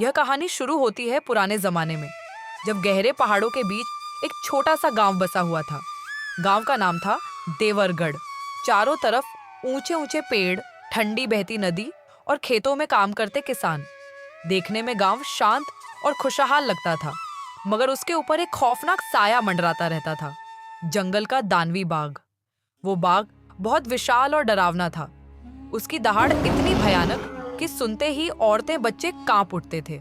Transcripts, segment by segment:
यह कहानी शुरू होती है पुराने जमाने में, जब गहरे पहाड़ों के बीच एक छोटा सा गांव बसा हुआ था। गांव का नाम था देवरगढ़। चारों तरफ ऊंचे ऊंचे पेड़, ठंडी बहती नदी और खेतों में काम करते किसान। देखने में गांव शांत और खुशहाल लगता था, मगर उसके ऊपर एक खौफनाक साया मंडराता रहता था, जंगल का दानवी बाघ। वो बाघ बहुत विशाल और डरावना था। उसकी दहाड़ इतनी भयानक कि सुनते ही औरतें बच्चे कांप उठते थे।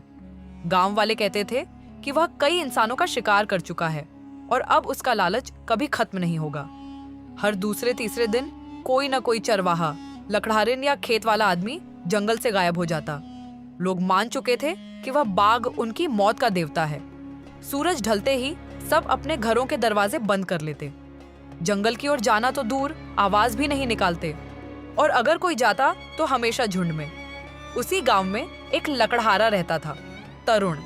गांव वाले कहते थे कि वह कई इंसानों का शिकार कर चुका है और अब उसका लालच कभी खत्म नहीं होगा। हर दूसरे तीसरे दिन कोई न कोई चरवाहा, लकड़हारिन या खेत वाला आदमी जंगल से गायब हो जाता। लोग मान चुके थे कि वह बाघ उनकी मौत का देवता है। सूरज ढलते ही सब अपने घरों के दरवाजे बंद कर लेते। जंगल की ओर जाना तो दूर, आवाज भी नहीं निकालते, और अगर कोई जाता तो हमेशा झुंड में। उसी गांव में एक लकड़हारा रहता था, तरुण।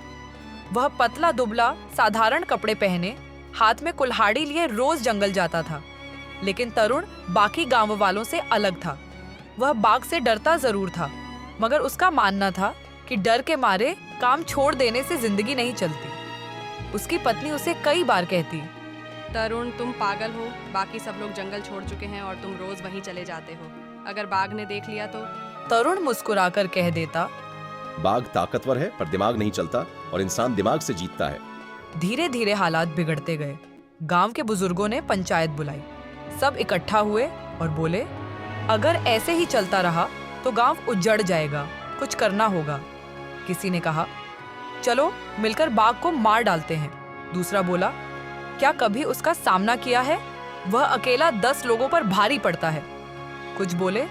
वह पतला दुबला, साधारण कपड़े पहने, हाथ में कुल्हाड़ी लिए रोज जंगल जाता था। लेकिन तरुण बाकी गांव वालों से अलग था। वह बाघ से डरता जरूर था, मगर उसका मानना था कि डर के मारे काम छोड़ देने से जिंदगी नहीं चलती। उसकी पत्नी उसे कई बार कहती, तरुण, तुम पागल हो। बाकी सब लोग जंगल छोड़ चुके हैं और तुम रोज वहीं चले जाते हो। अगर बाघ ने देख लिया तो? तरुण मुस्कुराकर कह देता, बाघ ताकतवर है पर दिमाग नहीं चलता, और इंसान दिमाग से जीतता है। धीरे धीरे हालात बिगड़ते गए। गांव के बुजुर्गों ने पंचायत बुलाई। सब इकट्ठा हुए और बोले, अगर ऐसे ही चलता रहा तो गांव उजड़ जाएगा, कुछ करना होगा। किसी ने कहा, चलो मिलकर बाघ को मार डालते हैं। दूसरा बोला, क्या कभी उसका सामना किया है? वह अकेला 10 लोगों पर भारी पड़ता है। कुछ बोले,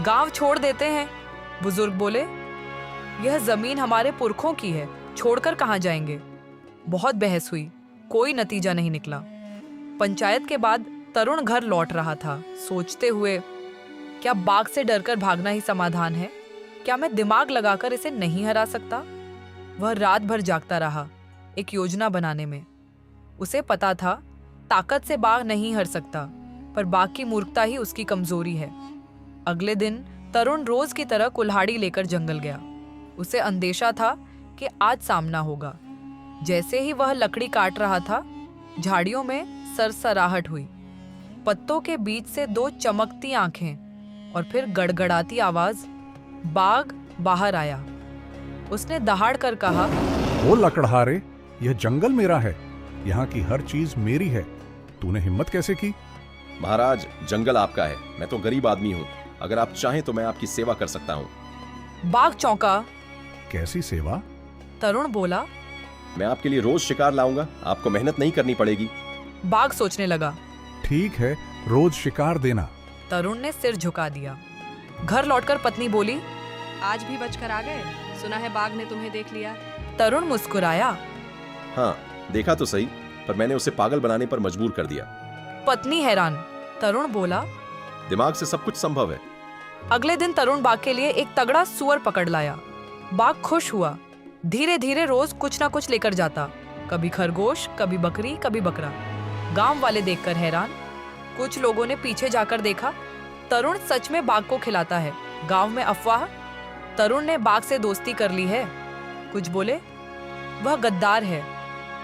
गांव छोड़ देते हैं। बुजुर्ग बोले, यह जमीन हमारे पुरखों की है, छोड़कर कहां जाएंगे। बहुत बहस हुई, कोई नतीजा नहीं निकला। पंचायत के बाद तरुण घर लौट रहा था, सोचते हुए, क्या बाघ से डरकर भागना ही समाधान है? क्या मैं दिमाग लगाकर इसे नहीं हरा सकता? वह रात भर जागता रहा, एक योजना बनाने में। उसे पता था ताकत से बाघ नहीं हर सकता, पर बाघ की मूर्खता ही उसकी कमजोरी है। अगले दिन तरुण रोज की तरह कुल्हाड़ी लेकर जंगल गया। उसे अंदेशा था कि आज सामना होगा। जैसे ही वह लकड़ी काट रहा था, झाड़ियों में सरसराहट हुई। पत्तों के बीच से 2 चमकती आंखें और फिर गड़गड़ाती आवाज। बाघ बाहर आया। उसने दहाड़ कर कहा, ओ लकड़हारे, यह जंगल मेरा है, यहाँ की हर चीज मेरी है। तूने हिम्मत कैसे की? महाराज, जंगल आपका है, मैं तो गरीब आदमी हूँ। अगर आप चाहें तो मैं आपकी सेवा कर सकता हूँ। बाघ चौंका। कैसी सेवा? तरुण बोला, मैं आपके लिए रोज शिकार लाऊंगा, आपको मेहनत नहीं करनी पड़ेगी। बाघ सोचने लगा। ठीक है, रोज शिकार देना। तरुण ने सिर झुका दिया। घर लौटकर पत्नी बोली, आज भी बचकर आ गए? सुना है बाघ ने तुम्हें देख लिया। तरुण मुस्कुराया। हाँ, देखा तो सही, पर मैंने उसे पागल बनाने पर मजबूर कर दिया। पत्नी हैरान। तरुण बोला, दिमाग से सब कुछ संभव है। अगले दिन तरुण बाघ के लिए एक तगड़ा सुअर पकड़ लाया। बाघ खुश हुआ। धीरे धीरे रोज कुछ ना कुछ लेकर जाता, कभी खरगोश, कभी बकरी, कभी बकरा। गांव वाले देखकर हैरान। कुछ लोगों ने पीछे जाकर देखा, तरुण सच में बाघ को खिलाता है। गांव में अफवाह, तरुण ने बाघ से दोस्ती कर ली है। कुछ बोले, वह गद्दार है।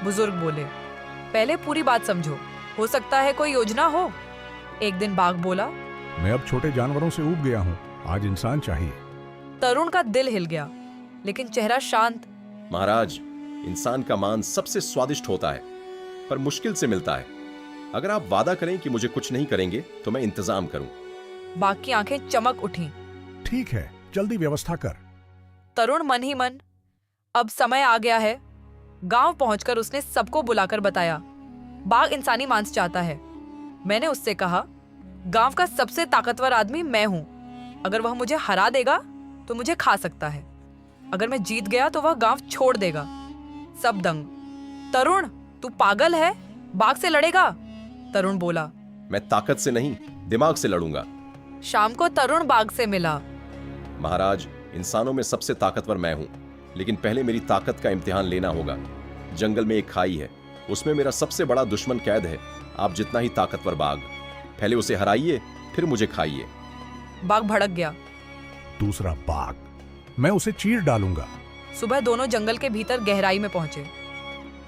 बुजुर्ग बोले, पहले पूरी बात समझो, हो सकता है कोई योजना हो। एक दिन बाघ बोला, मैं अब छोटे जानवरों से ऊब गया हूँ, आज इंसान चाहिए। तरुण का दिल हिल गया, लेकिन चेहरा शांत। महाराज, इंसान का मांस सबसे स्वादिष्ट होता है, पर मुश्किल से मिलता है। अगर आप वादा करें कि मुझे कुछ नहीं करेंगे तो मैं इंतजाम करूं। बाघ की आंखें चमक उठी। ठीक है, जल्दी व्यवस्था कर। तरुण मन ही मन, अब समय आ गया है। गांव पहुंचकर उसने सबको बुलाकर बताया, बाघ इंसानी मांस चाहता है। मैंने उससे कहा, गांव का सबसे ताकतवर आदमी मैं हूं। अगर वह मुझे हरा देगा तो मुझे खा सकता है। अगर मैं जीत गया तो वह गांव छोड़ देगा। सब दंग। तरुण, तू पागल है? बाघ से लड़ेगा? तरुण बोला, मैं ताकत से नहीं, दिमाग से लड़ूंगा। शाम को तरुण बाघ से मिला। महाराज, इंसानों में सबसे ताकतवर मैं हूं, लेकिन पहले मेरी ताकत का इम्तिहान लेना होगा। जंगल में एक खाई है, उसमें मेरा सबसे बड़ा दुश्मन कैद है, आप जितना ही ताकतवर बाघ। पहले उसे हराइए, फिर मुझे खाइए। बाघ भड़क गया। दूसरा बाघ, मैं उसे चीर डालूंगा। सुबह दोनों जंगल के भीतर गहराई में पहुंचे।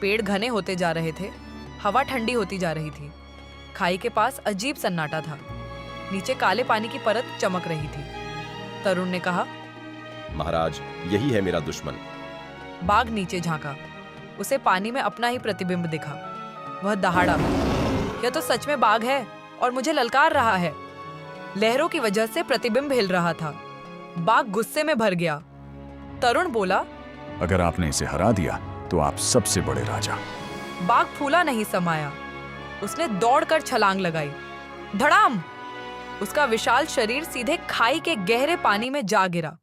पेड़ घने होते जा रहे थे, हवा ठंडी होती जा रही थी। खाई के पास अजीब सन्नाटा था। नीचे काले पानी की परत चमक रही थी। तरुण ने कहा, महाराज, यही है मेरा दुश्मन। बाघ नीचे झांका। उसे पानी में अपना ही प्रतिबिंब दिखा। वह दहाड़ा, यह तो सच में बाघ है और मुझे ललकार रहा है। लहरों की वजह से प्रतिबिंब हिल रहा था। बाघ गुस्से में भर गया। तरुण बोला, अगर आपने इसे हरा दिया तो आप सबसे बड़े राजा। बाघ फूला नहीं समाया। उसने दौड़कर छलांग लगाई। धड़ाम! उसका विशाल शरीर सीधे खाई के गहरे पानी में जा गिरा।